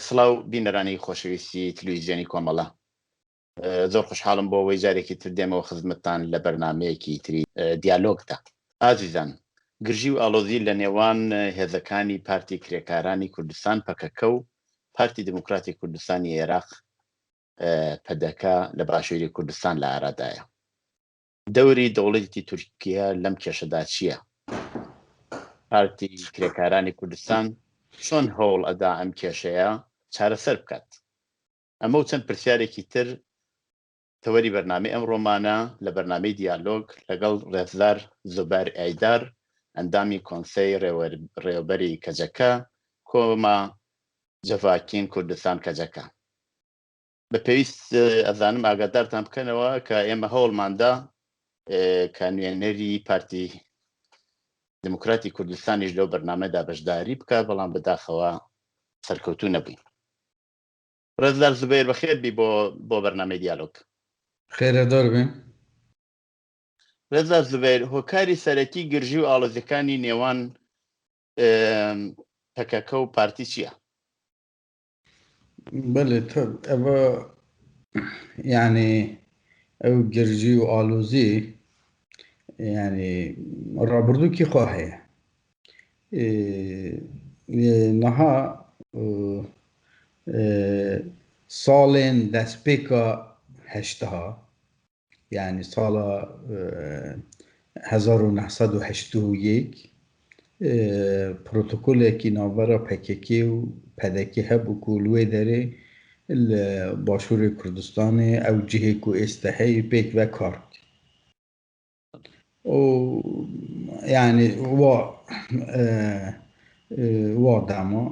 سڵاو بینەرانی خۆشەویستی تلویزیۆنی کۆمەڵە، زۆر خوشحاڵم بۆ ئەوەی جارێکی تر دێمەوە خزمەتتان لە بەرنامەیەکی تری دیالۆگدا. ئازیزان، گرژی و ئاڵۆزی لە نێوان هێزەکانی پارتی کرێکارانی کوردستان پەکەکە و پارتی دموکراتی کوردستانی عێراق پەدەکە لە باشووری کوردستان لە ئارادایە. دەوری دەوڵەتی تورکیا لەم کێشەدا چییە؟ پارتی کرێکارانی کوردستان چۆن هەوڵ ئەدا ئەم کێشەیە چارەسەر بکات؟ ئەمە و چەند پرسیارێکی تر تەوەری بەرنامەی ئەمڕۆمانە لە بەرنامەی دیالۆگ لەگەڵ ڕێزدار زوبەر ئایدار، ئەندامی کۆنسەی ڕێوەبەری کەجەکە کۆما جەڤاکین کوردستان کەجەکە. بە پێویست ئەزانم ئاگادارتان بکەنەوە کە ئێمە هەوڵماندا کە نوێنەری پارتی دموکراتی کوردستانیش لەو بەرنامەدا بەشداری بکە، بەڵام بەداخەوە سەرکەوتوو نەبووین. ڕێزدار زوبەیر بەخێر بی بۆ بەرنامەی دیالۆگ. خێرەدار بێ. ڕێزدار زوبەیر، هۆکاری سەرەکی گرژی و ئاڵۆزیەکانی نێوان پەکەکە و پارتی چییە؟ بەڵێ ئەوە یعنی ئەو گرژی و ئالۆزی یعنی ڕابردووکی خوا هەیە. نەها ساڵێن دەستپێکە هەشتەها، یعنی ساڵە 1981 پرۆتۆکۆلێکی ناوبەرە پەکەکێ و پەدەکێ هەبوو و لێ دەرێ لە باشووری کوردستانê ew cihê ku êste heye pêk vekar û yani wa dema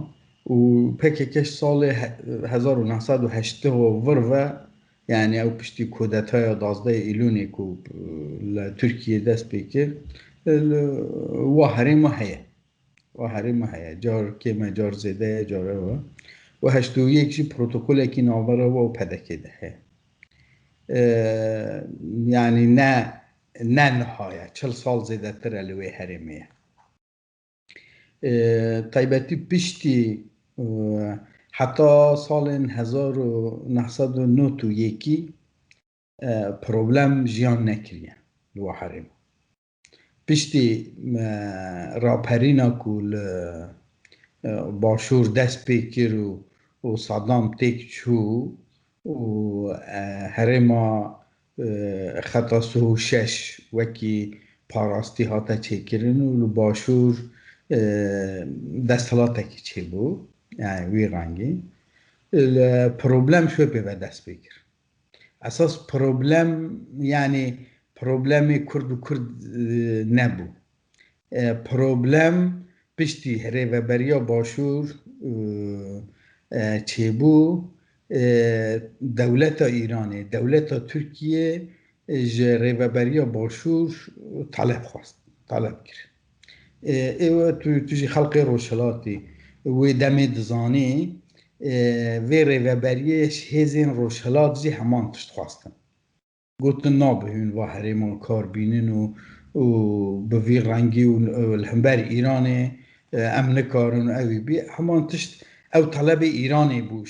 û pekekê salê 1980 vir ve yani ew piştî kûdetaya 12 Îlûnê ku li Tirkiyê dest pê kir wa herêma heye. Wa herêma heye, car kême car zêde ye, car ew e. و 81 jî protokolekî navbera we û pedekê de heye. Yani ne nihaye 40 sal zêdetir e li wê herêmê ye. Taybetî piştî heta salên 1991 problem jiyan nekiriye li we herêmê. Piştî raperîna ku li başûr dest pê kir û Saddam têk çû û herêma xeta 26 wekî parastî hate çêkirin û li başûr desthilatekî çêbû, yani wî rengî problem şwe pê ve dest pê kir. Esas problem yani problemê Kurd û Kurd nebû. Problem piştî rêveberiya başûr çêbû dewleta Îranê, dewleta Tirkiye ji rêveberiya başûr taleb kir. Ew tu jî xelkê Rojhilatê wê demê dizanî vê rêveberiyê hêzên Rojhilat jî heman tişt xwastin. Gotin nabihîn va herêma kar bînin û bi vî rengî û li hember Îranê em nikarin evî bî heman tişt ew talebê Îranê bû.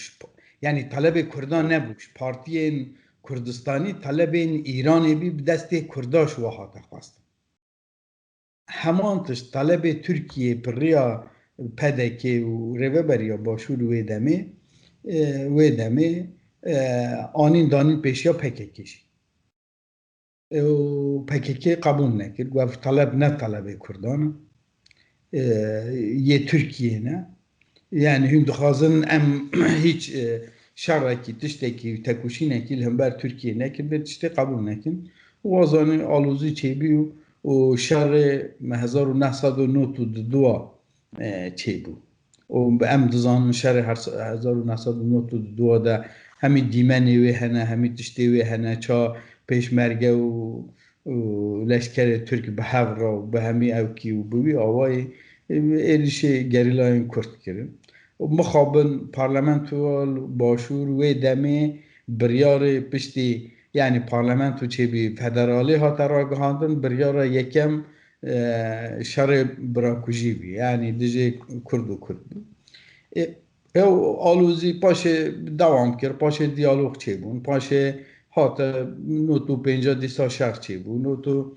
Yani talebê Kurdan nebû. Partiyên Kurdistanî talebên Îranê bî bi destê Kurda ji we hate xwastin. Heman tişt talebê Tirkiye piriya pedekê û rêveberiya başûr wê demê anîn danîn pêşiya PKK jî. PKK qebûl nekir, ev taleb ne talebê Kurdan yê Tirkiye ne. Yani hûn dixwazin em hiç şerekî tiştekî tekuşînekî li hember Tirkiye nekin vê tiştê qebûl nekin. Wazanî alozî çêbî û şerê 1992 çêbû. û em dizanin şerê 1992 de hemî dîmenê wê hene, hemî tiştê wê hene, ça pêşmerge û leşkerê Tirk bi hev ra û bi hemî ewkî û bi wî awayê êrişê gerîlayên Kurd kirin. Mixabin parlamentoya başûr wê demê biryarê piştî yani parlamento çêbî federalî hate ragihandin, biryara yekem şerê birakujî bî, yani dijî Kurd û Kurd bî. او آلوزی پاشه دوام کرد پاشه دیالوگ چه بون پاشه هات نوتو 50 دیسا شهر چه بون نوتو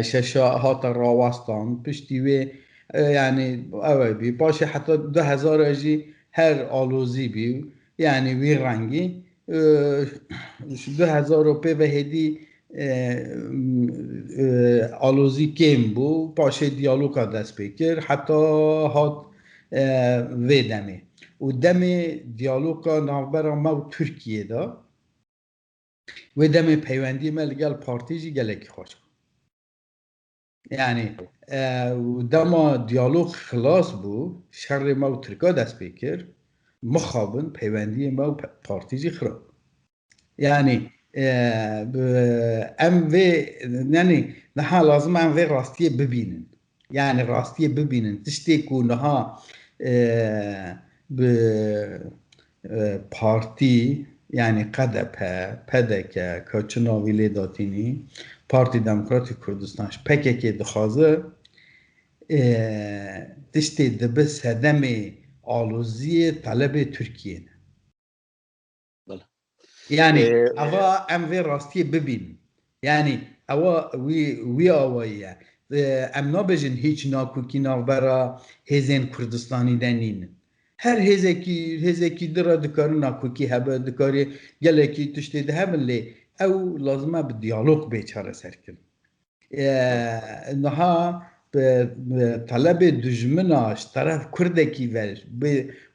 ششا هات راوستان پشتی و يعني اوه بي باشه حتى 2000 اجي هر آلوزی بی يعني وی رنگی 2000 روپه و هدی آلوزی کم بو پاشه دیالوگا دست بکر حتی هات و دمه و دمه دیالوگا نافبرا ما و ترکیه دا و دمه پیوندی ما لگل پارتیجی گلکی خوش يعني ودما ديالوج خلاص بو شر ما و تركا دست بكر مخابن پیوندی ما و پارتیجی خراب يعني ام في يعني نها لازم ام في راستيه ببينن يعني راستيه ببينن تشتكوا نها ب پارتی يعني قدپه پدکه کچنا ویلی داتینی پارتی دموکراتی کردستانش پککی دخوازه تشتی دبه سدم آلوزی طلب ترکیه بله. يعني اوا ام في راستي ببين يعني اوا وي اويا ام نابجن هیچ ناکوکی ناوبرا هزین کردستانی دنین هر هزکی درا دکار ناکوکی هبه دکاری گلکی تشتی ده هملی او لازمه به دیالوگ بیچاره سرکن انها طلب دجمناش طرف کردکی ور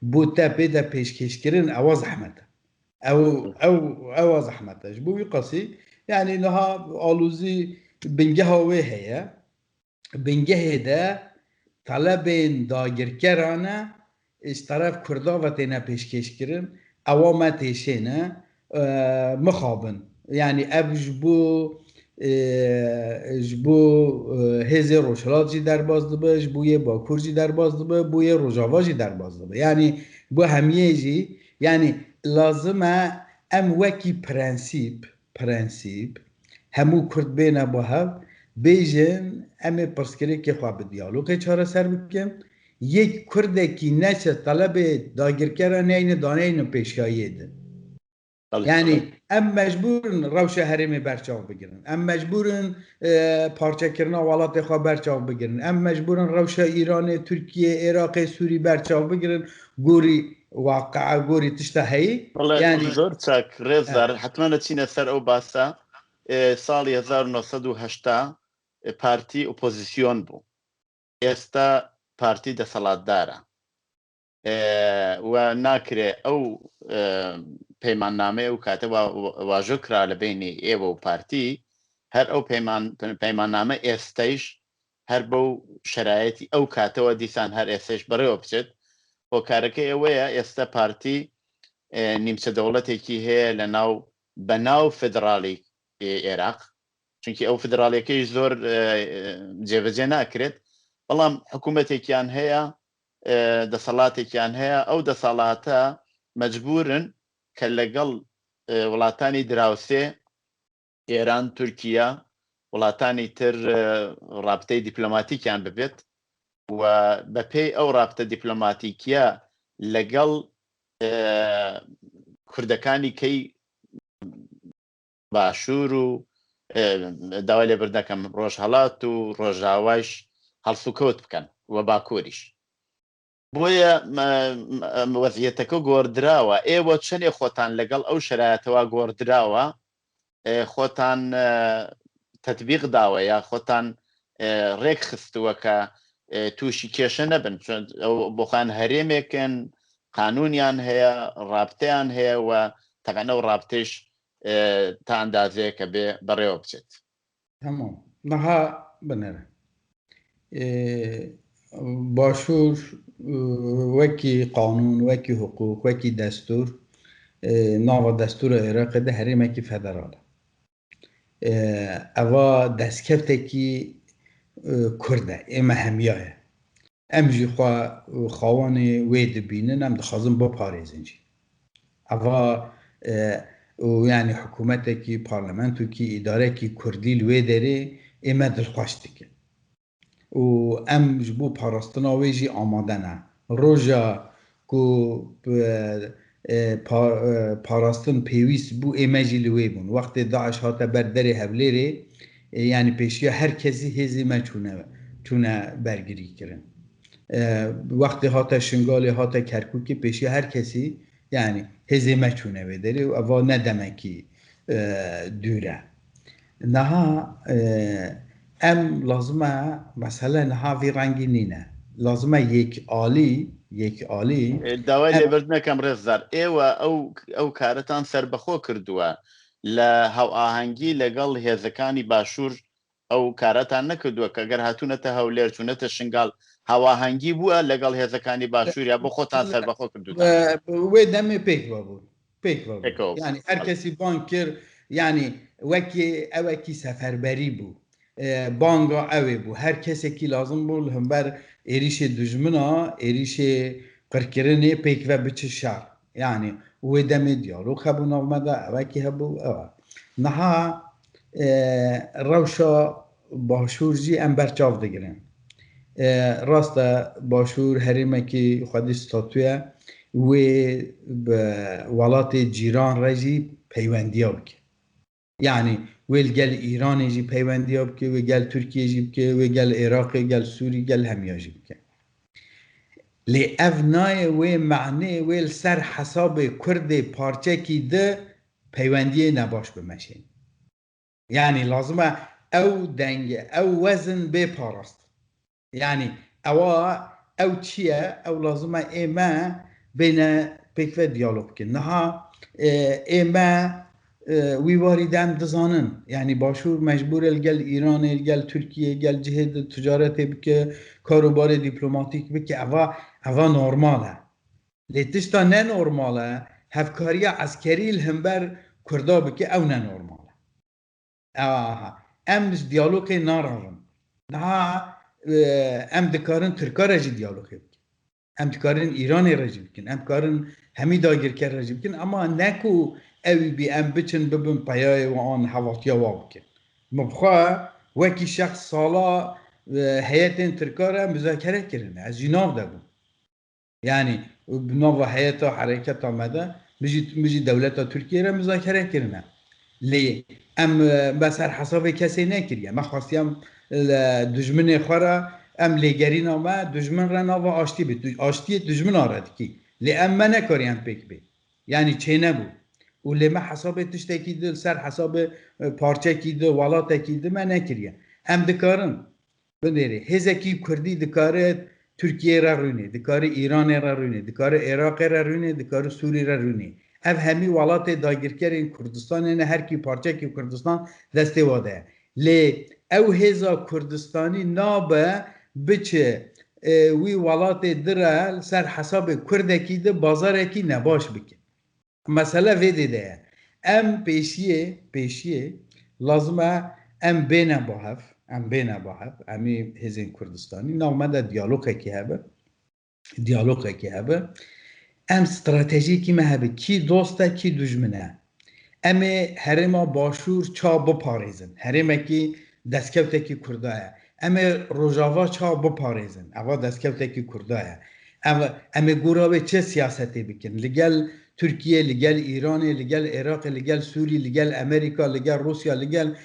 بوتا پیدا پیشکش کرن اواز احمده او زحمتش بو قصي يعني انها آلوزي بنجه وهي بنجه ده طلبين داگر کرانه از طرف کردا و تینا پیشکش کرن اوامه تیشینه مخابن يعني ابجبو جبو هزه روشلات جی در باز دبه جبوی باکور جی در باز دبه بوی روجاوا جی در باز دبه يعني بو همیه جی يعني لازمه ام وکی پرنسیب همو کرد بینه با هف بیجن ام پرسکری که خواه به دیالوگ چاره سر بکن یک کرده کی نچه طلب داگر کرن این دانه اینو پیشگاهیه ده يعني ام مجبورن روش هرمی برچاو بگیرن ام مجبورن پارچه کرنا والات خواه برچاو بگیرن ام مجبورن روش ایران ترکیه عراق سوری برچاو بگیرن گوری واقعا گوری تشتا هی يعني زۆر چاک ڕێزدار حتمما نەچینە سەر ئەو باسە ساڵی 1970 پارتی ئۆپۆزیسیۆن بوو ئێستا پارتی دەسەڵاتدارە و ناکرێ ئەو پەیماننامەیە و کاتە واژۆ کرا لە بینی ئێوە و پارتی هەر ئەو پەیماننامە ئێستەیش هەر بەو شرایەتی ئەو کاتەوە دیسان هەر ئێستش بەڕێوە بچێت هۆکارەکە ئێوەیە ئێستا پارتی نیمچە دەوڵەتێکی هەیە لە ناو بەناو فدراڵی عێراق چونکی ئەو فدراڵیەکەی زۆر جێبەجێ ناکرێت بەڵام حکوومەتێکیان هەیە دەسەڵاتێکیان هەیە ئەو دەسەڵاتە مەجبورن کە لەگەڵ وڵاتانی دراوسێ ئێران تورکیا وڵاتانی تر ڕابطەی دیپلۆماتیکیان ببێت و بەپێی ئەو ڕابطە دیپلۆماتیکیە لەگەڵ کوردەکانی کەی باشوور و داوای لێبوردنەکەم ڕۆژهەڵات و ڕۆژاواش هەڵسوکەوت بکەن و باکووریش بۆیە وەزیەتەکە گۆڕدراوە ئێوە چەندێک خۆتان لەگەڵ ئەو شرایەتەوە گۆڕدراوە خۆتان تەطبیق داوە یا خۆتان ڕێک خستووە کە تووشی کێشە نەبن بۆخان هەرێمێکن قانونیان هەیە ڕابطەیان هەیە و تەقەنە و ڕابطەش تا ئەندازەیە کە بێ بەڕێوە بچێت تمام نها بنره باشور وکی قانون وکی حقوق وکی دستور ناو دستور عراق ده هرمکی فدراله اوا دستکفتکی کرده اما همیاه ام جی خواهان وید بینن ام دخوازم با پارێزنجی اوا يعني حکومتکی پارلمانتکی ادارکی کردی لوی داره اما دلخواشتکه و ام جبو پاراستنا ویجی آماده نه روژا کو پاراستن پیویست بو ایمجی لوی بون وقت داعش هاتا بردر هفلیره یعنی پیشیا هر کسی هزی ما چونه برگیری کرن وقتی هاتا شنگال هاتا کرکوکی پیشیا هر کسی yani hezime çune vederi ama ne demek ki düre. Naha em lazıma mesela naha virangine lazıma yek ali داوای لێبەر نەکەم ڕێزدار ئێوە ئەو کارەتان سربەخۆ کردووە لە هەوئاهەنگی لەگەڵ هێزەکانی باشوور ئەو کارەتان نەکردووە کە گەر هاتوونەتە هەولێر چوونەتە شنگال هەواهەنگی بووە لەگەڵ هێزەکانی باشوور یا بۆ خۆتان سربەخۆ کردوتان وێ دەمێ پێک بوو yani herkesi ban kir yani wekî ewekî seferberî bû banga ew ê bû her kesekî lazım bû li hember êrişê dijmina êrişê qirkirinê pêk ve biçi şer yani wê demê diyalog hebû nav me de ewekî hebû ew niha rewşa başûr jî em berçav digirin rast e başûr herêmekî xwedî statûye wê bi welatê cîran re jî peywendiya bike yani wê li gel Îranê jî peywendiya bike wê gel Tirkiye jî bike wê gel Iraqê gel Sûrî gel hemiya jî bike lê ev nayê wê meعنê wê li ser hesabê Kurdê parçekî di peywendiyê nebaş bimeşin yani lazım e ew denge ew wezin bê parast yani ewa ew çi ye ew lazım e ême bêne pêk ve diyalog bikin niha ême wî warî de em dizanin yani başûr mecbûr e li gel Îranê li gel Tirkiyê gel cihê de ticaretê bike karobarê dîplomatîk bike eva normal e lê tişta ne normal e hevkariya eskerî li hember Kurda bike ew ne normal e em ji diyalogê naravin niha em dikarin Tirkare jî diyalogê bikin em dikarin Îranê re jî bikin em dikarin hemî dagirker re jî bikin ama ne ku evî bî em biçin bibin peyayê wan hevatiya wa bikin min bixwe wekî şexs sala heyetên Tirkare müzakere kirine ez jî nav de bûm yani bi nava heyeta hereketa me de min jî dewleta Tirkiye re müzakere kirine lê em me ser hesabê kesê nekiriye me xwestiyam dijminê xwe re em lêgerîna me dijmin re nava aştî bê aştiyê dijmina re dikî lê em me nekariyan pêk bê yani çênebû û lê me hesabê tiştekî di ser hesabê parçekî di welatekî di me nekiriye em dikarin binêrê hêzekî Kurdî dikare Tirkiye re rûnê dikare Îranê re rûnê dikare Iraqê re rûnê dikare Sûrî re rûnê ev hemî welatê dagirkerên Kurdistanê ne herkî parçekî Kurdistan destê we de ye lê ew hêza Kurdistanî nabe biçe wî welatê dire ser hesabê Kurdekî di bazarekî nebaş bike mesele vê dê de ye em pêşiyê lazim e em bêne bahev emî hêzên Kurdistanî nav me de diyalogekî hebe em stratejîkî me hebe kî dost e kî dijmin e em ê herêma başûr ça biparêzin herêmekî destketekî Kurda ye em ê Rojava ça biparêzin eva destketekî Kurda ye em ê gora wê çi siyasetê bikin li gel Tirkiye li gel Îranê li gel Iraqê li gel Sûrî li gel Amerîka li gel Rusya li gel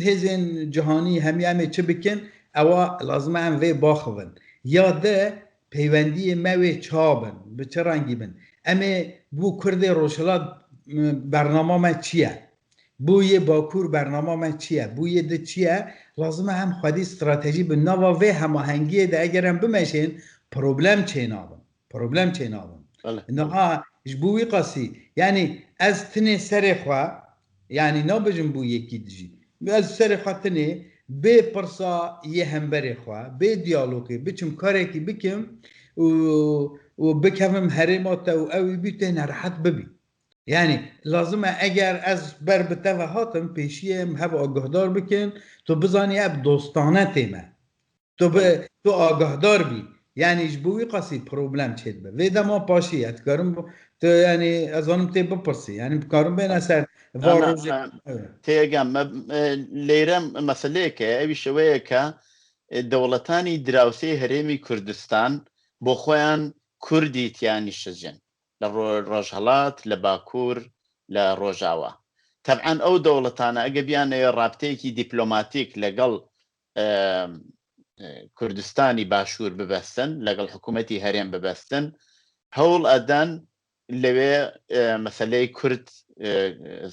hêzên cihanî hemî em ê çi bikin ewa lazim e em vê baxivin ya de peywendiyê me wê ça bin bi çi rengî bin em ê bû Kurdê Rojhilat bernama me çi ye bû yê Bakur bernama me çi ye bû yê di çi ye lazim e em xwedî stratejî bi nava vê hemahengiyê de eger em bimeşin problem çênavin niha ji bo wî qasî yani ez tinê serê xwe yani nabijim bû yekî dijî ez serê xwe tinê bê pirsa yê hemberê xwe bê diyalogê biçim karekî bikim û bikevim herêma te û ew ê bî tê nerehet bibî yani lazim e eger ez ber bi te ve hatim pêşiyê em hev agahdar bikin tu bizanî ev dostane tê me tu agahdar bî yani ji bo wî qasî problem çê dibe vê dema paşî ez dikarim tu yani ez anim tê bipirsî yani dikarim bêne ser تێگەم لێرە مەسلەیەکە ئەوی شەوەیە کە دەوڵەتانی دراوسێ هەرێمی کوردستان بۆ خۆیان کوردی تیانی شەجن لە ڕۆژهەڵات لە باکوور لە ڕۆژاوە تەبعاً ئەو دەوڵەتانە ئەگە بیانەوە ڕابطەیەکی دیپلۆماتیک لەگەڵ کوردستانی باشوور ببەستن لەگەڵ حکوومەتی هەرێم ببەستن هەوڵ ئەدەن لەوێ مەسەلەی کورد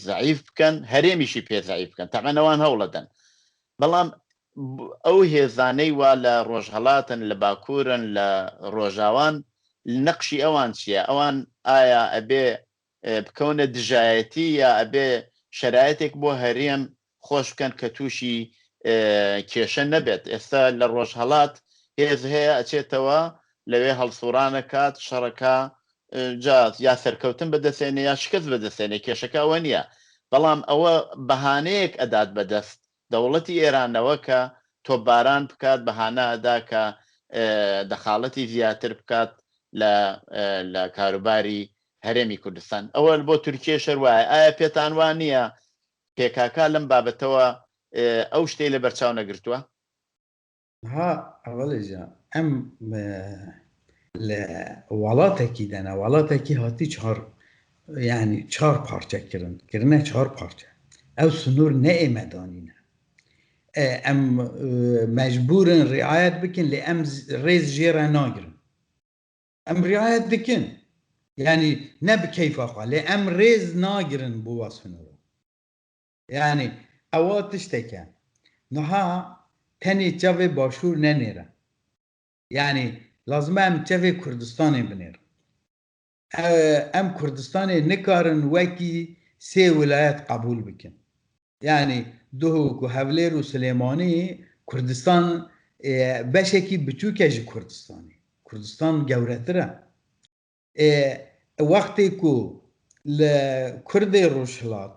زەعیف بکەن هەرێمیشی پێ زەعیف بکەن تەبعاً ئەوان هەوڵ ئەدەن بەڵام ئەو هێزانەی وا لە ڕۆژهەڵاتن لە باکوورن لە ڕۆژاوان نەقشی ئەوان چییە ئەوان ئایا ئەبێ بکەونە دژایەتی یا ئەبێ شەرایەتێک بۆ هەرێم خۆش بکەن کە تووشی کێشە نەبێت ئێستا لە ڕۆژهەڵات هێز هەیە ئەچێتەوە لەوێ هەڵسوڕانە کات شەڕەکە یا سەرکەوتن بەدەستێنێ یا شکست بەدەستێنێ کێشەکە ئەوە نییە بەڵام ئەوە بەهانەیەک ئەدات بەدەست دەوڵەتی ئێرانەوە کە تۆپباران بکات بەهانە ئەدا کە دەخاڵەتی زیاتر بکات لە کاروباری هەرێمی کوردستان ئەوە بۆ تورکیە شەروایە ئایا پێتان وان نییە پێکاکا لەم بابەتەوە ئەو شتەی لە بەرچاو نەگرتووە ها ئەوەڵێجا ئەم لە وڵاتێکی دەنا وڵاتێکی هاتی یعنی 4 پارچەکردن کردنە 4 پارچە ئەو سنوور نەئێمەدانینە ئەم مەجبورن ڕعایەت بکن لێ ئەم ڕێز ژێرە ناگرن ئەم ڕعایەت دکن یعنی نە بکەیفەخوا لێ ئەم ڕێز ناگرن بۆ وا سنوورە یعنی ئەوە تشتێکە نەها تەنێ چاوێ باشوور نەنێرە یعنی لازمە ئەم چاوێ کوردستانê بنێرن ئەم کوردستانê نikarin wekî sê wilayet qebûl bikin yani Duhok û Hewlêr û Silêmanî Kurdistan beşekî biçûk e ji Kurdistanê Kurdistan gewretir e wextê ku li Kurdê Rojhilat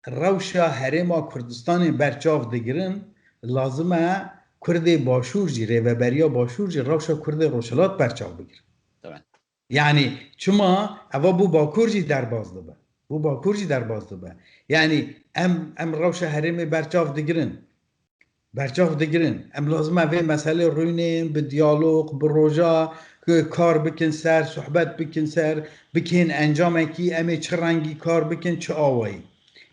rewşa herêma Kurdistanê berçav digirin lazim e Kurdê başûr jî rêveberiya başûr jî rewşa Kurdê Rojhilat berçav bigirin yani çima eva bû bakur jî derbas dibe bû bakur jî derbas dibe yani em rewşa herêmê berçav digirin em lazim e vê meselê rûnên bi diyalog bi roja kar bikin ser sohbet bikin ser bikin encamekî em ê çi rengî kar bikin çi awayî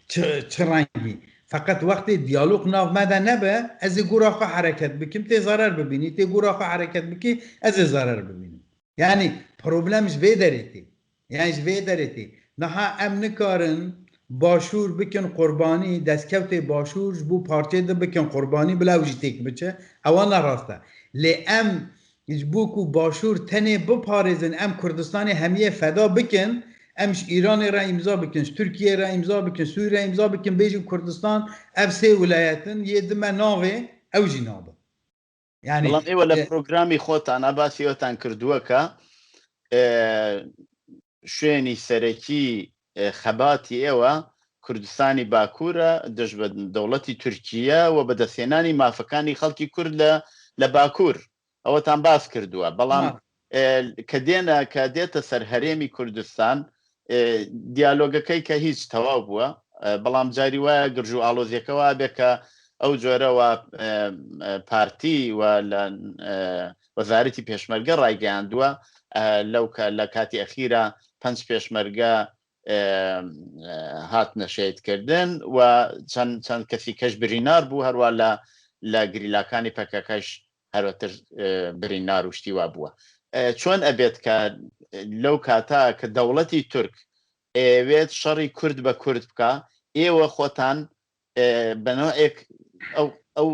çi rengî fakat wextê diyalog nav me de nebe ez ê gora xwe hereket bikim tê zarar bibînî tê gora xwe hereket bikî ez ê zarar bibînim yani problem ji vê derê tê yani ji vê derê tê niha em nikarin başûr bikin qurbanî destkeftê başûr ji bo parçê de bikin qurbanî bila ew jî têk biçe ewa nerast e lê em ji bo ku başûr tenê biparêzin em Kurdistanê hemiyê feda bikin em ji Îranê re îmza bikin ji Tirkiyê re îmza bikin Sûriyê re îmza bikin bêjin Kurdistan ev sê wilayetin yê dime navê ew jî nabe yani بەڵام ئێوە لە پرۆگرامی خۆتان ئاباسیەوەتان کردووەکە شوێنی سەرەکی خەباتی ئێوە کوردستانی باکوورە دەست بە دەوڵەتی تورکیە و بەدەستهێنانی مافەکانی خەڵکی کورد لە باکوور ئەوەتان باس کردووە بەڵام کە دێتە سەر هەرێمی کوردستان دیالۆگەکەی کە هیچ تەواو بووە بەڵام جاری وایە گرژ و ئاڵۆزیەکەەوە بێکە ئەو جۆرەوە پارتی و لە وەزارەتی پێشمەرگە ڕایگەیاندووە لە کاتی ئەخیرە 5 پێشمەرگە هاتنە شێتکردن و چەند کەسی کەش برینار بوو هەروە لە گریلاکانی پەکەکەش هەروەتر برینار و شتیوا بووە چۆن ئەبێت کە لەو کاتا کە دەوڵەتی تورک ئەوێت شەڕی کورد بە کورد بکە ئێوە خۆتان بەنۆعێک ئەو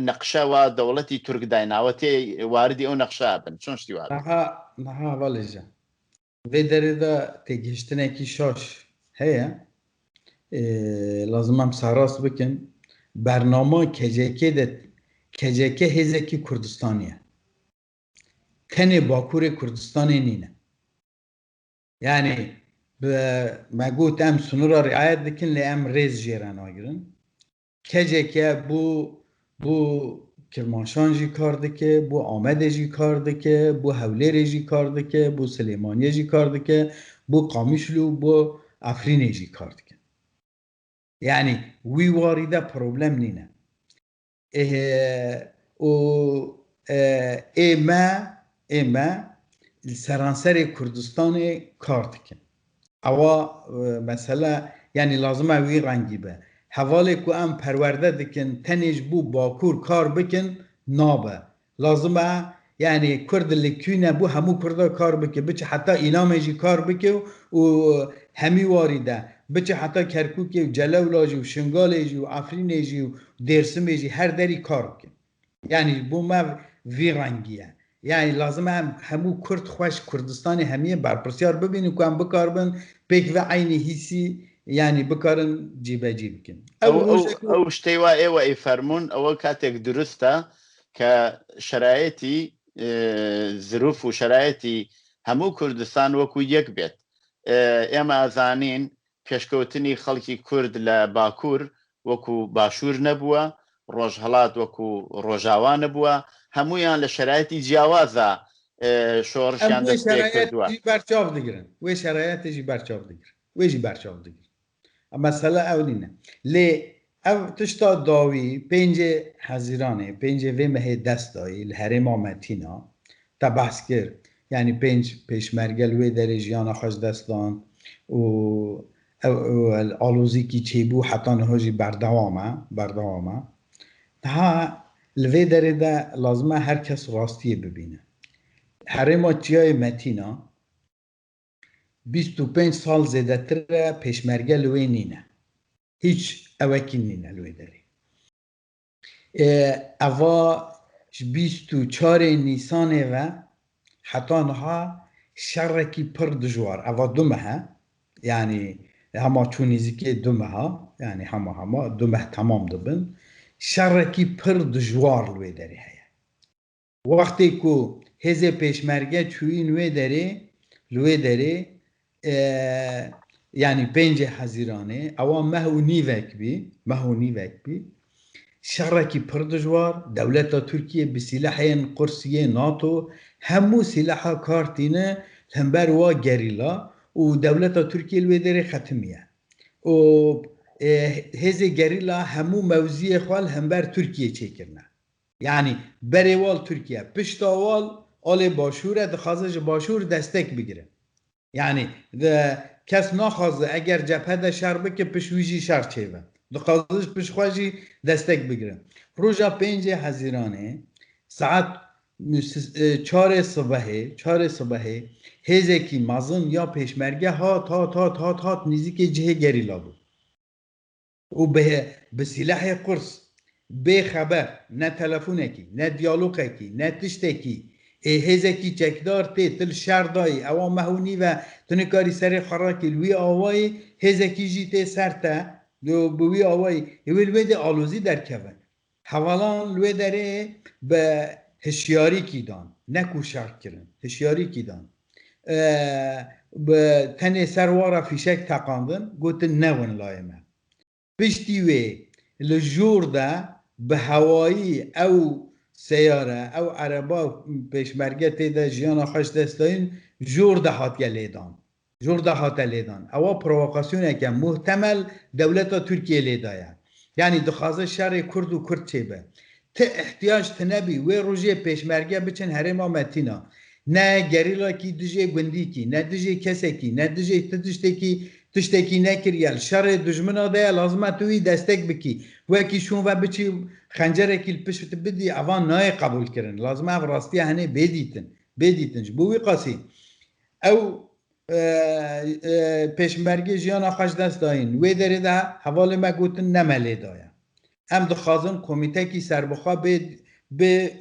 نەقشەوە دەوڵەتی تورک دایناوەتێ واردی ئەو نەقشە بن چۆن شتی وارد نەها بەڵێژە vê derê de têgihiştinekî şaş heye lazim em sarast bikin bernama KCK de KCK hêzekî Kurdistanî ye tenê Bakurê Kurdistanê nîne yani me got em sunûra riayet dikin lê em rêz jêre nagirin KCK bû Kirmanşan jî kar dike bû Amedê jî kar dike bû Hewlêrê jî kar dike bû Silêmaniyê jî kar dike bû Qamişlû bû Efrînê jî kar dike yani wî warî de problem nîne û ême سرانسر کردستان کار دکن اوا مثلا یعنی لازمه وی رنگی به حواله که ام پرورده دکن تنیج بو باکور کار بکن نابه لازمه یعنی کرد لکیونه بو همو کرده کار بکن بچه حتی اینامجی کار بکن و همی واریده بچه حتی کرکوکی و جلولاجی و شنگالیجی و افرینیجی و درسمیجی هر دری کار بکن یعنی بو ما وی رنگیه یعنی لازمه همو کرد خوش کردستان همیه برپرسیار ببینیم که هم بکار بن پیک و عینی هیسی یعنی بکارن جیبه جیب کن او شتیوا ایوا ای فرمون او کاتک درسته که شرایطی ظروف و شرایطی همو کردستان وکو یک بیت اما ازانین پیشکوتنی خلکی کرد لباکور وکو باشور نبوه ڕۆژهەڵات وەکو ڕۆژاوا نەبووە هەمویان لە شرایەتی جیاوازە شۆڕشیان دەست پێ کردووە بەرچاو دەگرن وێ شرایەتێکی بەرچاو دەگرن وێژی بەرچاو دەگرن مەسەلە ئەو نینە لێ ئەو تشتا داوی پێنجێ حەزیرانێ پێنجێ vê mehê dest dayî li herêma Metîna te behs kir yanî pênc pêşmerge li wê derê jiyana xwe ji dest dan û alozîkî çêbû heta niha jî berdewam e daha li vê derê de lazim e her kes rastiyê bibîne herêma Çiyayê Metîna 25 sal zêdetir e pêşmerge li wê nîne hiç evekî nîne li wê derê eva ji 24 Nîsanê ve heta niha şerrekî pir dijwar eva du mehe yani hema çû nêzîkê du meha yani hema du meh temam dibin şerrekî pir dijwar li wê derê heye wextê ku hêzê pêşmerge çûyîn wê derê li wê derê yani pêncê hezîranê ewa meh û nîvek bî şerrekî pir dijwar dewleta Tirkiye bi sîlehên Qursiyê NATO hemû sîleha kar tîne hember wa gerîla û dewleta Tirkiye li wê derê xetimiye û hêzê gerîla hemû mewziyê xwe li hember Tirkiye çêkirine yani berê wal Tirkiye pişta wal alê başûr e dixwaze ji başûr destek bigire yani kes naxwaze eger cephe de şer bike piş wî jî şer çêve dixwaze ji piş xwe jî destek bigire roja pêncê hezîranê saet 4 sibehê hêzekî mezin ya pêşmerge hat nêzîkê cihê gerîla bû û bi sîlehê Qurs bê xeber ne telefonekî ne diyalogekî ne tiştekî hêzekî çekdar tê til şer dayî ewa meh û nîve tu nikarî serê xwe rakî li wî awayê hêzekî jî tê ser te bi wî awayê wê li wê de alozî derkeve hevalan li wê derê bi hişyarîkî dan ne ku şer kirin hişyarîkî dan bi tenê ser wara fîşek teqandin gotin newin layê me piştî wê li jûr de bi hewayî ew seyare ew ereba pêşmerge tê de jiyana xwe ji dest dayîn jûr de hatiye lêdan ewa provokasyoneke muhtemel dewleta Tirkiye lê daye yani dixwaze şerê Kurd û Kurd çêbe ti ihtiyac tinebî wê rojê pêşmerge biçin herêma Metîna ne gerîlakî dijê gundîkî ne dijê kesekî ne dijê tiştekî nekiriye li şerê dijmina de ye lazim e tu wî destek bikî wekî şûn ve biçî xencerekî li piş bidî evan nayê qebûl kirin lazim e ev rastiya henê bêdîtin ji bo wî qasî ew pêşmergê jiyana xwe ji dest dayîn wê derê de hevalê me gotin ne me lê daye em dixwazin komîtekî serbixwe bê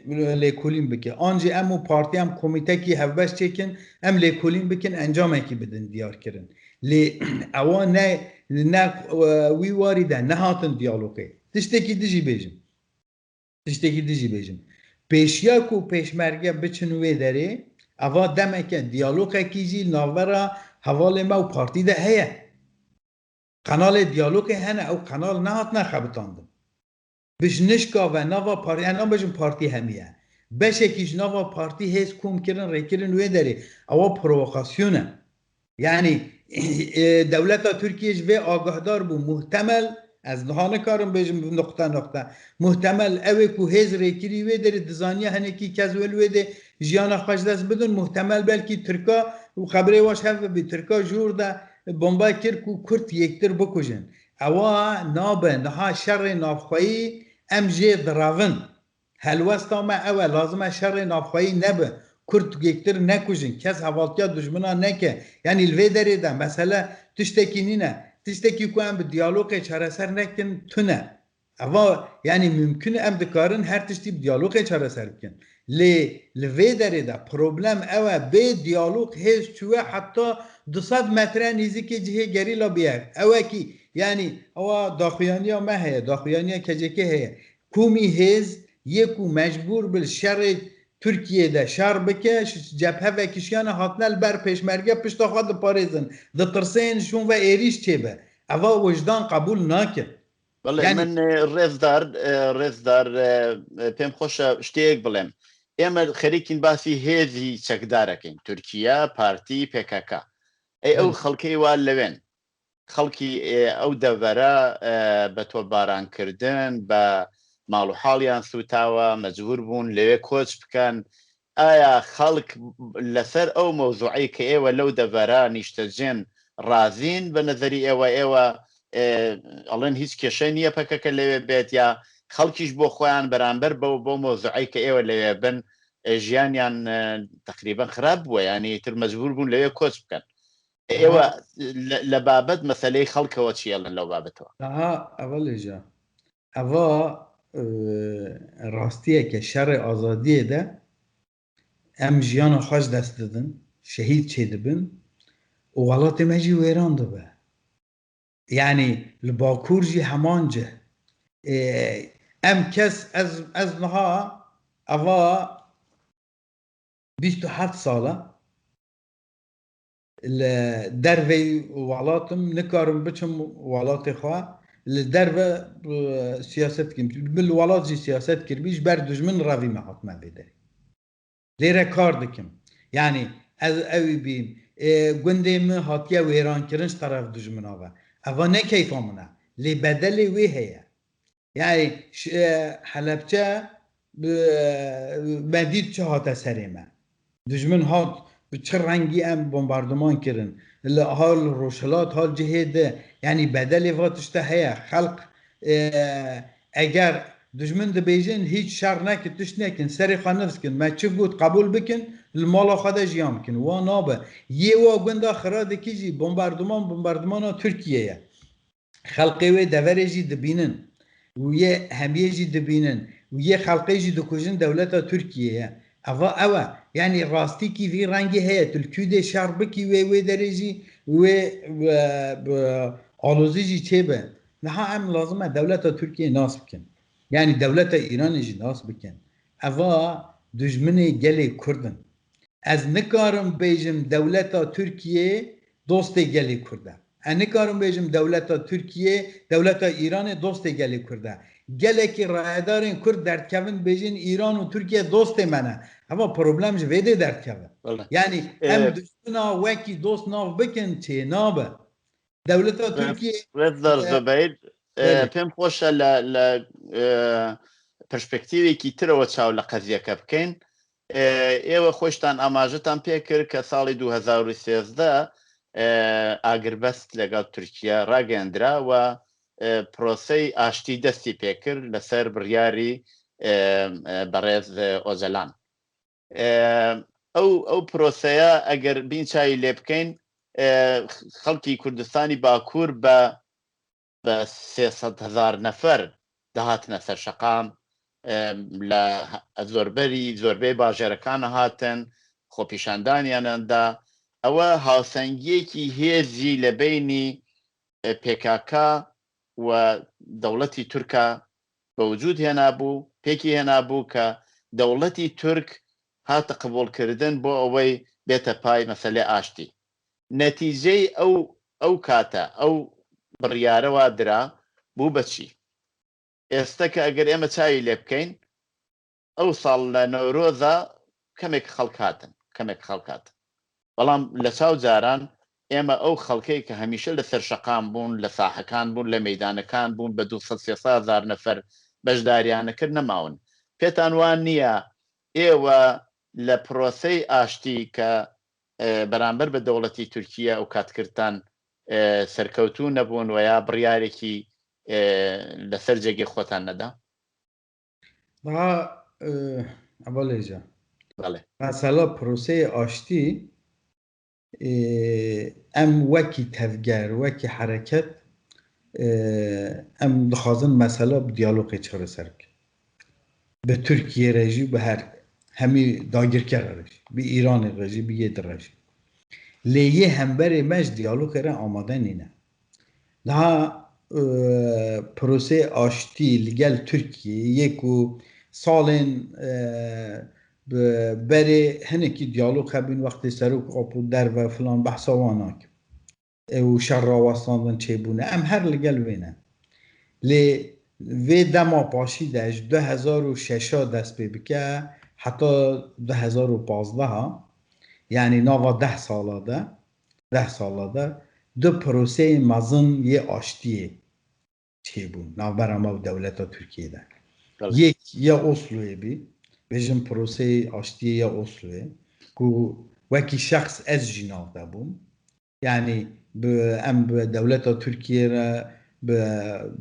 lêkolîn bike an jî em û partî em komîtekî hevbeş çêkin em lêkolîn bikin encamekî bidin diyar kirin lê ewa ne wî warî de nehatin diyalogê tiştekî dijî bêjin pêşiya ku pêşmerge biçin wê derê eva demeke diyalogekî jî navbera hevalê me û partî de heye qenalê diyalogê hene ew qenal nehatine xebitandin bijnişka ve nava partî yani nabêjin partî hemiye beşekî ji nava partî hêz kom kirin rêkirin wê derê ewa provokasyon e yani dewleta Tirkiye ji vê agahdar bû muhtemel ez niha nikarim bêjim nokta muhtemel ew ê ku hêz rêkirî wê derê dizaniye hinekî kes wê li wê de جیانا خوش دست بدن محتمل بلکی ترکا و خبری واش هف بی ترکا جور ده بمبای کرد و کرد یکتر بکشن اوا نابه نها شر نافخوایی ام جه دراون هلوستا ما اوا لازم شر نافخوایی نبه کرد یکتر نکشن کس حوالتیا دشمنا نکه یعنی الوی داری ده مثلا تشتکی نینه تشتکی که ام به دیالوگ چاره سر نکن تونه اوا یعنی ممکنه ام دکارن هر تشتی دیالوگ چاره سر بکن لوی داره ده پروبلم اوه به دیالوگ هیچ چوه حتی 200 متر نزدیک جهه گریلا بیاد اوه کی یعنی اوه داخویانیا ما هست داخویانیا کجکه هست کومی هز یکو مجبور بالشر ترکیه ده شر بکه جبهه و کشیان هاتنل بر پیشمرگه پشتا خواد پاریزن ده ترسین شون و ایریش چه به اوه وجدان قبول ناکه بەڵێ من ڕێزدار پێم خۆشە شتێک بڵێم ئێمە خەریکین باسی هێزی چەکدارەکەین تورکیا پارتی پێکەک ئەو خەڵکەی وا لەوێن خەڵکی ئەو دەڤەرە بە تۆبارانکردن بە ماڵ و حاڵیان سوتاوە مەجبور بوون لەوێ کۆچ بکەن ئایا خەڵک لەسەر ئەو مەوزوعی کە ئێوە لەو دەڤەرە نیشتەجێن ڕازین بە نەزەری ئێوە ئەڵێن هیچ کێشەی نییە پەکەکە لەوێ بێت یا خەڵکیش بۆ خۆیان بەرامبەر بۆ مۆزوعی کە ئێوە لەوێ بن ژیانیان تقریبان خراپ بووە ینی تر مەجبور بوون لەوێ کۆچ بکەن ئێوە لە بابەت مەسەلەی خەڵکەوە چیەڵن لەو بابەتەوە ئەوەێژە ئەوە ڕاستیەکە شەڕی ئازادیە دە ئەم ژیانە خۆش دەست دەدن شەهید چێ دەبن و وڵاتی مەژی وێران دەبە يعني الباكور جي همانجه ام كس از نها اوا 27 ساله الدربي وعلاتم نكارم بچم وعلاتي خوا الدربه سياست كم بالوعلات جي سياست كربيش بردج من راوي ما حكمه بدري ليره كار دكم يعني از اوي بين گوندي من هاتيه ويران كرنش طرف دجمناوه اوا نه کیفامونه لی بدل وی هيا يعني حلبچه بدید چه هات سریمه دجمن هات به چه رنگی ام بمباردمان کردن حال روشلات حال جهده يعني بدل واتشته هيا خلق اگر دجمن ده بیجن هیچ شر نکن تش نکن سری خانفس کن ما چه گود قبول بکن المالا خدا جیام کن و نابه یه و گنده خراده کیجی بمباردمان ترکیه خلقی و دوره جی دبینن و یه همیه جی دبینن و یه خلقی جی دکوژن دولت ترکیه اوا یعنی راستی کی وی رنگی هیا تلکوده شربکی و درجی و آلوزی جی چه به نه هم لازمه دولت ترکیه ناس بکن يعني دولة إيران جي ناس بكن أوا دجمني جلي كردن از نكارم بيجم دولة تركيا دوستي جلي كرده أنا نكارم بيجم دولة تركيا دولة إيران دوستي جلي كرده جلي كي رادارين كرد در كفن بيجن إيران وتركيا دوستي منه أما بروبلم جويده در كفن يعني أم دجمنا وكي دوست ناف بكن تي نابه دولة تركيا رضا زبير پێم خۆشە لە پرسپێکتیوێکی ترەوە چاو لە قەزیەکە بکەین ئێوە خۆشتان ئاماژەتان پێ کرد کە ساڵی 2013 ئاگربەست لەگەڵ تورکیا ڕاگەاندرا و پرۆسەی ئاشتی دەستی پێکرد لەسەر بڕیاری بەڕێز ئۆزەلان ئەو پرۆسەیە ئەگەر بینچایی لێ بکەین خەڵکی کوردستانی باکوور بە 300,000 نەفەر دەهاتنە سەر شەقام لە زۆربەی باژێرەکانە هاتن خۆپیشاندانیانەندا ئەوە هاوسەنگیەکی هێزی لە بینی PKK و دەوڵەتی تورکە بەوجود هێنابوو پێکی هێنابوو کە دەوڵەتی تورک هاتە قبولکردن بۆ ئەوەی بێتە پای مەسەلەی ئاشتی نەتیجەی ئەو کاتە ئەو بڕیارەوە درا بوو بەچی ئێستا کە ئەگەر ئێمە چاوی لێ بکەین ئەو ساڵ لە نەورۆزە کەمێک خەڵکات بەڵام لە چاو جاران ئێمە ئەو خەڵکەی کە هەمیشە لەسەر شەقام بوون لە ساحەکان بوون لە مەیدانەکان بوون بە 200,000 نەفەر بەشداریانەکرد نەماون پێتان وان نییە ئێوە لە پرۆسەی ئاشتی کە بەرامبەر بە دەوڵەتی تورکیا و کاتکردان سەرکەوتوو نەبوون و یا بڕیارێکی لەسەر جێگەی خۆتان نەدا؟ ئەوەڵێژە مەسەلا پرۆسەی ئاشتی ئەم وەکی تەڤگەر وەکی حرەکەت ئەم دخوازن مەسەلا دیالۆقی چارەسەر بکەن بە تورکیە ڕێژی بە هەر هەمی داگیرکەرە ڕێژی بە ئیرانی ڕێژی بە یێ ڕێژی لێ یێ هەمبەرێ مەش دیالۆکەرە ئامادە نینە daha پرۆسەی ئاشتی لەگەل تورکیە یەک و ساڵێن berê hinekî diyalog hebûn wextê serok apû derve filan behsa wan nakim û şer rawestandin çêbûne em her li gel wê ne lê vê dema paşî de ji 2006 dest pê bike heta 2015 yani nava 10 sala de du proseyê mezin yê aştiyê çêbûn navbera me û dewleta Tirkiyeyê de yek ya Oslo'yê bî bêjin proseyê aştiyê ya Oslo'yê ku wekî şexs ez jî nav de bûm yani em bi dewleta Tirkiyeyê re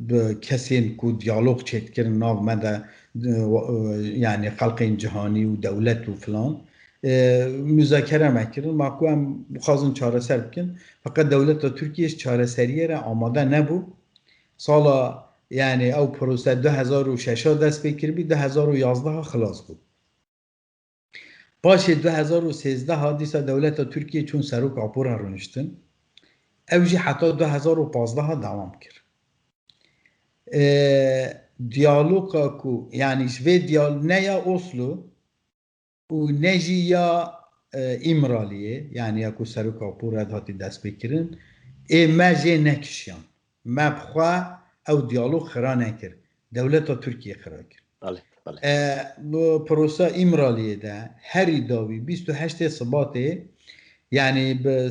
bi kesên ku diyalog çêkirin nav me de yani xelkên cihanî û dewlet û filan müzakere mekirin ma ku em bixwazin çareser bikin feqet dewleta Tirkiyeyê ji çareseriyê re amade nebû sala yani ew prose 2006 dest pê kiribî 2011 xilas bû paşê 2013 dîsa dewleta Tirkiyeyê çûn serok apora rûniştin ew jî heta 2015 dewam kir diyaloga ku yani ji vê ne ya Oslo û ne jî ya İmraliyê yani ya ku serok apora hatî dest pê kirin ê me jê nekişiyan me bixwe ew diyalog xira nekir dewleta Tirkiyeyê xira kir bu prosa İmraliyê de herî dawî 28 Şubatê yani bi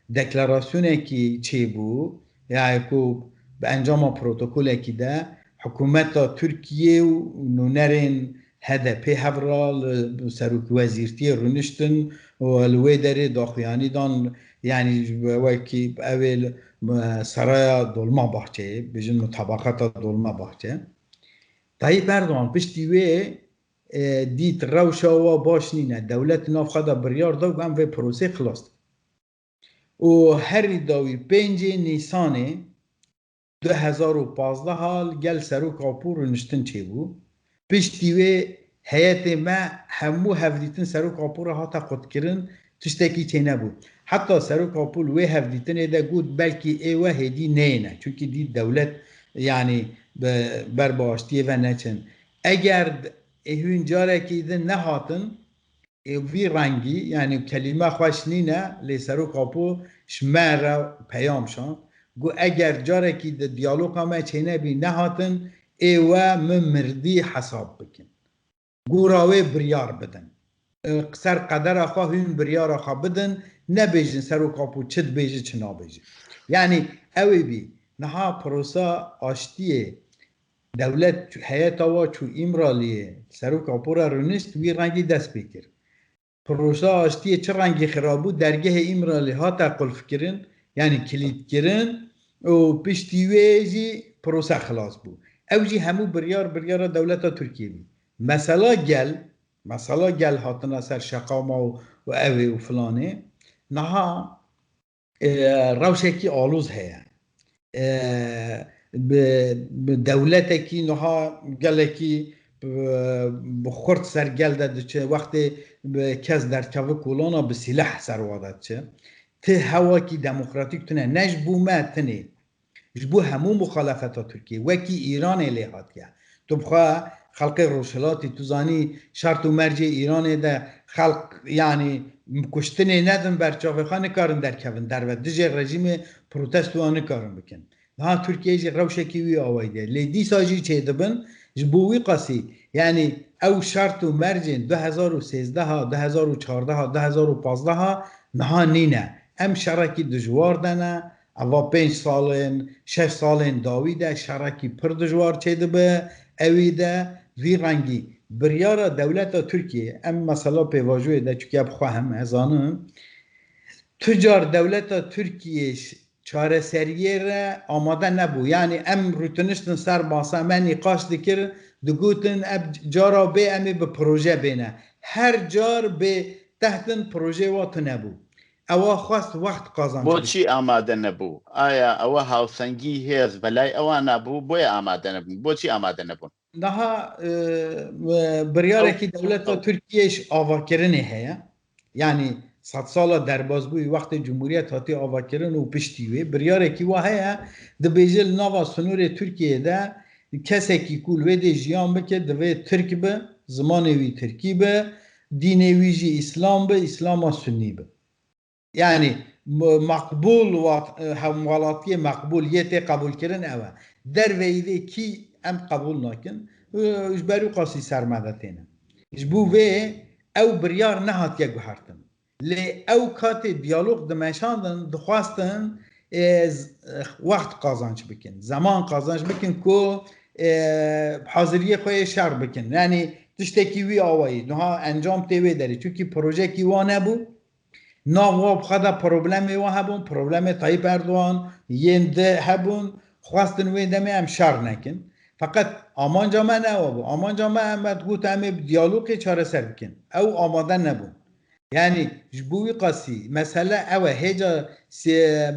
deklarasyonekî çêbû yani ku bi encama protokolekî de hikûmeta Tirkiyê û nûnerên HDP hevra li serokwezîrtiyê rûniştin û li wê derê daxuyanî dan yani wekî ew ê Saraya Dolmabahçeyê bêjin mutabaqata Dolmabahçe Tayyip Erdoğan piştî wê dît rewşa we baş nîne dewlet nav xwe de biryar da û em vê prosê xilas û herî dawî 5 Nîsanê 2015 gel serok apûr rûniştin çêbû piştî wê heyetê me hemû hevdîtin serok apûra hata qutkirin tiştekî çênebû heta serok apûr wê hevdîtinê de got belkî ê we hêdî neyêne çûnkî dît dewlet yani ber aştiyê ve neçin eger hûn carekî din nehatin vî rengî yani kelîme xweş nîne lê serok apûr ji me re peyam şand got eger carekî di diyaloga me çênebî nehatin ê we min mirdî hesab bikin gora wê biryar bidin ser qedera xwe hûn biryara xwe bidin nebêjin serok apûr çi dibêje çi nabêje yani ew ê bî niha prosa aştiyê dewlet heyeta we çû İmraliyê serok apora rûnişt wî rengî dest pê kir prosa aştiyê çi rengî xirabû dergehê İmralî hata qulfkirin yani kilîtkirin û piştî wê jî prosa xilas bû ew jî hemû biryara dewleta Tirkiyeyê bî mesela gel hatina ser şeqama û evê û filanê niha rewşekî alûz heye bi dewletekî niha gelekî bi xurt ser gel de diçe wextê kes derkevik kolana bi sîlah ser wa de diçe ti hewekî demokratîk tune ne ji bo me tinê ji bo hemû muxalefeta Tirkiyeyê wekî Îranê lê hatiye tu bixwe xelkê Rojhilatê tu zanî şert û mercê Îranê de xelk yani kuştinê nedin berçavê xwe nikarin derkevin derve dijî rejîmê protesto wan nikarin bikin niha Tirkiye jî rewşekî wî awayî de lê dîsa jî çêdibin ji bo wî qasî yani ew şert û mercên 2013 2014 2015 niha nîne em şerekî dijwar de ne eva 5 salên 6 salên dawî de şerekî pir dijwar çêdibe ewî de vî rengî بریارا دولت ترکیه ام مثلا پیواجوی ده چونکه بخواه هم ازانم تجار دولت ترکیه چاره سریه را آماده نبو یعنی ام روتنشتن سر باسا من نقاش دکر دگوتن اب جارا به امی به پروژه بینه هر جار به تحتن پروژه واتو نبو اوا خواست وقت قازانچ بۆچی ئامادە نەبوو ئایا ئەوە هاوسەنگی هێز بەلای ئەوان نبوو بۆیە ئامادە نەبوون بۆچی ئامادە نەبوون daha biryareki devleta Türkiye'ş avakirini heye yani sat sala derbazbûyî wextê Cumhuriyet hatî avakirin û piştî wê biryarekî wa heye dibêje nava sunûrê Türkiye'de kesekî ku li wê de jiyan bike divê Tirk be zimanê wî Tirkî be dînê wî jî İslam be İslama Sünnî be yani makbul hemwalatiyê makbuliyetê qebûlkirin ew e derveyî vê kî em qebûl nakin ji berî qasî sermede têne ji bo vê ew biryar nehatiye guhertin lê ew katê diyalog dimeşandin dixwastin wext qazanç bikin zaman qazanç bikin ku haziriyê xwe yê şer bikin yani tiştekî wî awayî niha encam tê wê derê çûkî projekî wa nebû ناوا بخدا پروبلمی و هبون پروبلم طیب اردوان ین ده هبون خواستن وی دمی هم شر نکن فقط آمان جامعه نه و آمان جامعه هم گوت همه دیالوگی چاره سر بکن او آماده نبون یعنی جبوی قاسی مثلا او هجا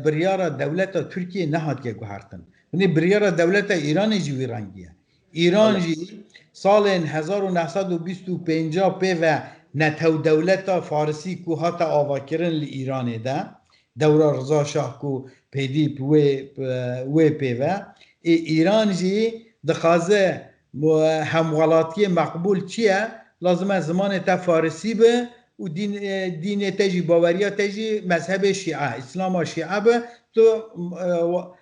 بریار دولت ترکیه نهاد که گوهرتن یعنی بریار دولت ایران جوی رنگیه ایران جی سال 1925 پی و نتو دولت فارسی کو هاتا آواکرن لی ایرانه ده دورا رضا شاه کو پیدی وی پیوه ایران جی دخوازه همولاتی مقبول چیه لازمه زمان تا فارسی به و دین تجی باوریا تجی مذهب شیعه اسلام شیعه به تو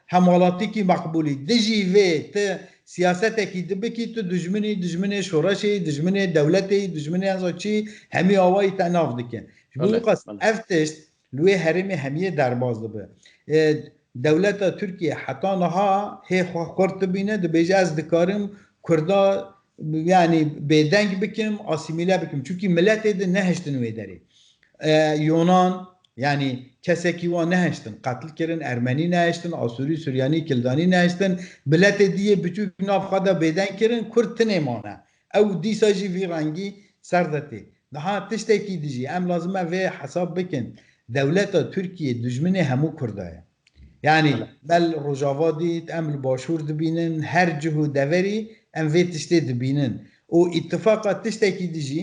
همولاتی کی مقبولی دجی وی ته سیاست کی دبکی تو دجمنی شورشی دجمنی دولتی دجمنی ازاچی همی آوای تناف دکن بو قص افتش لوی حرم همیه درباز به دولت ترکیه حتی نها هی خورت بینه دبیجه از دکارم کردا yani bedeng bikim asimile bikim çünkü millet de neheştin ve deri Yunan yani keseki wa neheştin katıl kirin Ermeni neheştin Asuri Süryani Kildani neheştin millet diye bütün nafkada beden kirin Kürt nemana ev disaji vi rangi serdeti daha tişteki dici em lazım ve hesap bikin devleta Türkiye düşmeni hemu Kurdaya yani bel rojavadi em başur dibinin her cihu deveri em vê tiştê dibînin û îtifaka tiştekî dijî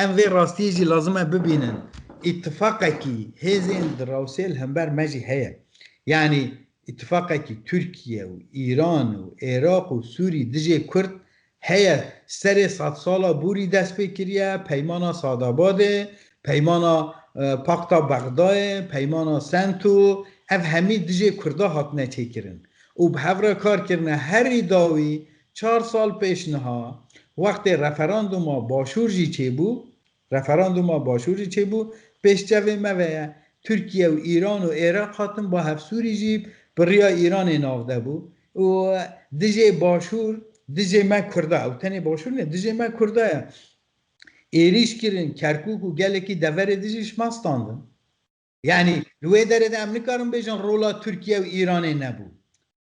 em vê rastiyê jî lazim e bibînin îtifakekî hêzên di Rewsêl hember me jî heye yani îtifakekî Tirkiye û Îran û Iraq û Sûrî dijê Kurd heye serê sed sala Bûrî dest pê kiriye peymana Sadabadê peymana Pakta Bexdayê peymana Sento ev hemî dijê Kurda hatine çêkirin û bi hevra karkirine herî dawî 4 سال پیش نها وقت رفراندوم باشور جی چه بو رفراندوم باشور جی چه بو پیش جوه موه ترکیه و ایران و عراق هاتن با هفسوری جی بریا ایران نافده بو و دیجه باشور دیجه من کرده او تنی باشور نه دیجه من کرده ایریش کرن کرکوک و گلکی دوره دیجهش مستاندن yani روی داره ده امریکارم بیشن رولا ترکیه و ایران نبو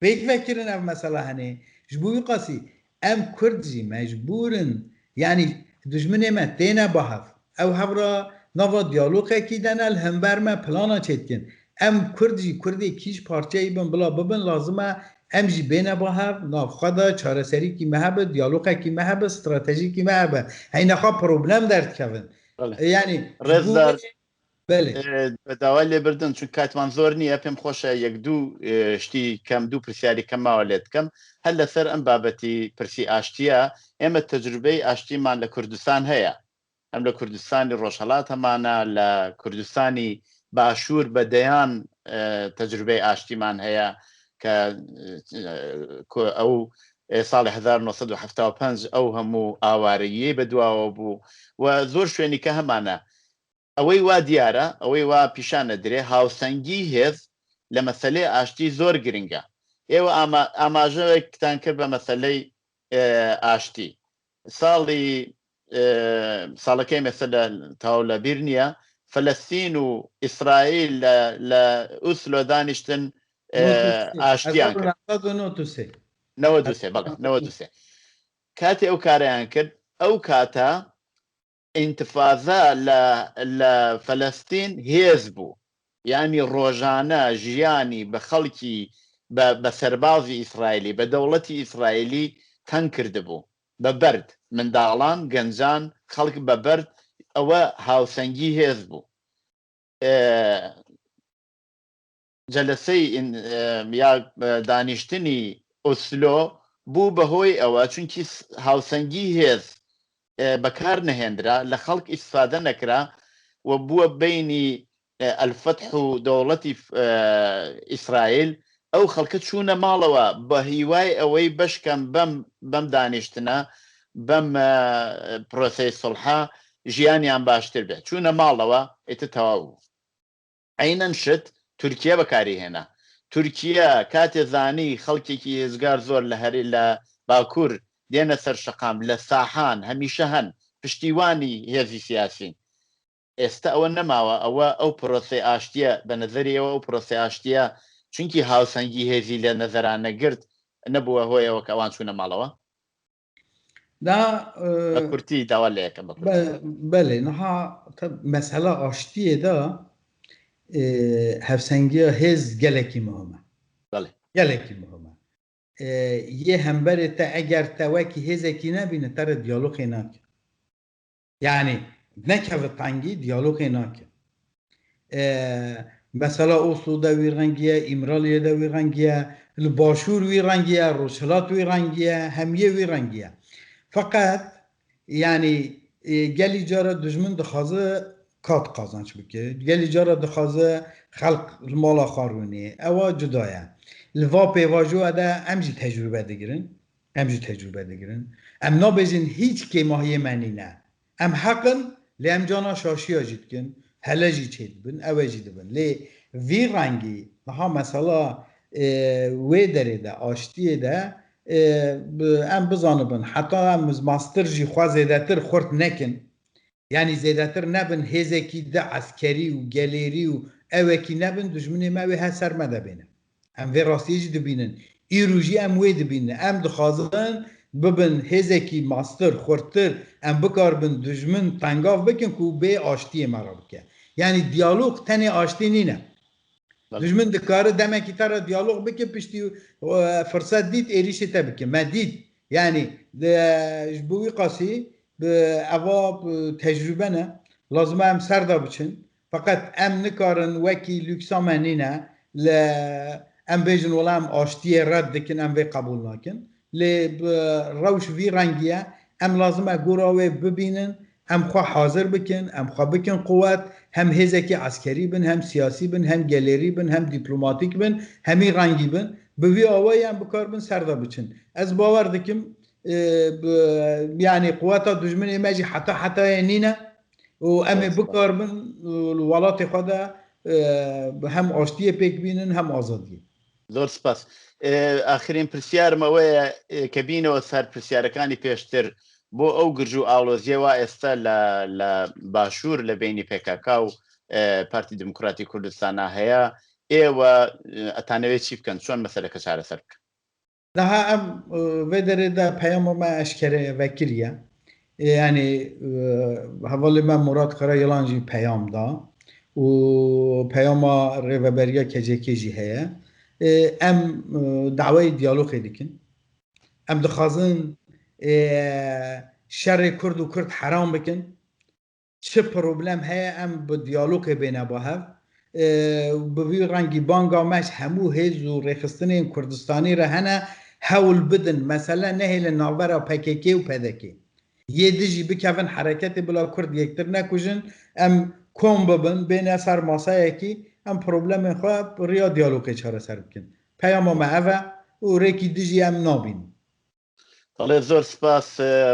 بیک فکرین اف مثلا hani جبوی قاسی ام کردی مجبورن یعنی دشمنی ما تینا بحث او هبرا نوا دیالوگه کی دنال همبر ما پلانا چتکن ام کردی کیش پارچه ایبن بلا ببن لازمه ام جی بینه بحث نافخدا چاره سری کی مهبه دیالوگه کی مهبه استراتژی کی مهبه هینا خوا پروبلم درد کردن یعنی ڕێزدار بەداوای لێبردن چون کاتمان زۆر نییە پێم خۆشە یەک دوو شتی کەم دوو پرسیاری کەماوە لێت بکەم هەر لەسەر ئەم بابەتی پرسی ئاشتیە ئێمە تەجروبەی ئاشتیمان لە کوردستان هەیە ئەم لە کوردستانی ڕۆژهەڵات هەمانە لە کوردستانی باشوور بەدەیان تەجروبەی ئاشتیمان هەیە کە ئەو ساڵی 1975 ئەو هەموو ئاوارەیی بەدواوە بوو و زۆر شوێنی کە هەمانە ئەوەی وا دیارە ئەوەی وا پیشانە درێ هاوسەنگی هێز لە مەسەلەی ئاشتی زۆر گرنگە ئێوە ئاماژەیەکتان کرد بە مەسەلەی ئاشتی ساڵەکەی مەسەلە تاو لە بیر نییە فەلەستین و ئیسرائیل لە ئوسلۆ دانیشتن ئاشتیان کرد 93 کاتێ ئەو کارەیان کرد ئەو کاتە ئینتفاضە لە فەلەستین هێز بوو یعنی ڕۆژانە ژیانی بە خەڵکی بە سەربازی ئیسرائیلی بە دەوڵەتی ئیسرائیلی تەنگ کردبوو بە بەرد منداڵان گەنجان خەڵک بە بەرد ئەوە هاوسەنگی هێز بوو جەلسەی یا دانیشتنی ئۆسلۆ بوو بەهۆی ئەوە چونکی هاوسەنگی هێز بەکار نەهێنرا لە خەڵک ئیسفادە نەکرا و بووە بینی ئەلفتح و دەوڵەتی ئیسرائیل ئەو خەڵکە چوونە ماڵەوە بە هیوای ئەوەی بەشکەم بەم دانیشتنە بەم پرۆسەی سڵحا ژیانیان باشتر بێت چوونە ماڵەوە ئێتە تەواو بوو عینەن شت تورکیا بەکاری هێنا تورکیا کاتێ زانی خەڵکێکی هێزگار زۆر لە هەرێ لە باکوور دێنە سەر شەقام لە ساحان هەمیشە هەن پشتیوانی هێزی سیاسین ئێستا ئەوە نەماوە ئەوە ئەو پرۆسی ئاشتیە بە نەزەریەوە ئەو پرۆسی ئاشتیە چونکی هاوسەنگی هێزی لە نەزەرانە گرت نەبووە هۆیەوە کە ئەوان چوونە ماڵەوە بە کورتی داوا لە یەکەم بەێ نەها مەسەلا ئاشتیێدا هەفسەنگیە هێز gelekî مهمە gelekî مهمە yê hemberê te eger te wekî hêzekî nebîne te re diyalogê nake yani nekeve tengî diyalogê nake mesela Oslo'da wî rengiye İmralı'ya da wî rengiye li başûr wî rengiye Rojhilat wî rengiye hemiyê wî rengiye fakat yani gelî cara dijmin dixwaze kat qazanç bike gelî cara dixwaze xelq li mala xwarwînê ewa cuda ye li va pêvajoya de em jî tecrübe digirin em nabêjin hîç kêmahiyê me nîne em heqin lê em cana şaşiya jî dikin hele jî çê dibin ew jî dibin lê vî rengî niha mesela wê derê de aştiyê de em bizanibin heta em master jî xwe zêdetir xurt nekin yani zêdetir nebin hêzekî de eskerî û gelêrî û ewekî nebin dijminê me wê her ser me de bêne em vê rastiyê jî dibînin îro jî em wê dibînin em dixwazin bibin hêzekî master xurttir em bikarbin dijmin tengav bikin ku bê aştiyê me re bike yani diyalog tenê aştî nîne dijmin dikare demekî te re diyalog bike piştî firset dît êrişê te bike me dît yani ji bo wî qasî eva tecrübe ne lazim em serda biçin fakat em nikarin wekî lüksa me nîne li em bêjin wela em aştiyê red dikin em vê qebûl nakin lê rewş vî rengiye em lazim e gora wê bibînin em xwe hazir bikin em xwe bikin quwet hem hêzekî eskerî bin hem siyasî bin hem gelêrî bin hem dîplomatîk bin hemî rengî bin bi vî awayê em bikarbin serda biçin ez bawer dikim yani quweta dijminê me jî hetayê nîne û em ê bikarbin welatê xwe de hem aştiyê pêk bînin hem azadiyê زۆر سپاس ئاخرین پرسیارم ئەوەیە کە بینەوە سەر پرسیارەکانی پێشتر بۆ ئەو گرژ و ئاڵۆزیەوە ئێستا لە باشوور لە بینی پێکاکا و پارتی دموکراتی کوردستانە هەیە ئێوە ئەتانەوێت چی بکەن چۆن مەسەلەکە چارەسەر بکەن daha em vê derê de peyama me eşkere vekiriye yani hevalê me Murat Karayalan jî peyam da û peyama rêveberiya KCK jî heye em dawayê diyalogê dikin em dixwazin şerê Kurd û Kurd heram bikin çi problem heye em bi diyalogê bêne bahev bi vî rengî banga me ji hemû hêz û rêxistinên Kurdistanê re hene hewl bidin mesele nehêlin navbera PKK û PDK yê di jî bikevin hereketê bila Kurd yektir nekujin em kom bibin bêne ser masayekî em problemên xwe riya diyalogê çareser bikin peyama me ev e û rêkî di jî em nabînin دەڵێ زۆر سپاس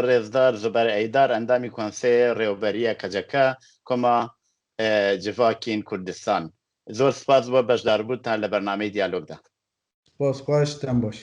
ڕێزدار زوبەر ئەیدار ئەندامی کۆنسەیە ڕێوەبەریە کەجەکە کۆما جڤاکین کوردستان زۆر سپاس بۆ بەشداربووتان لە بەرنامەی دیالۆگدا سپاس خۆشتان باش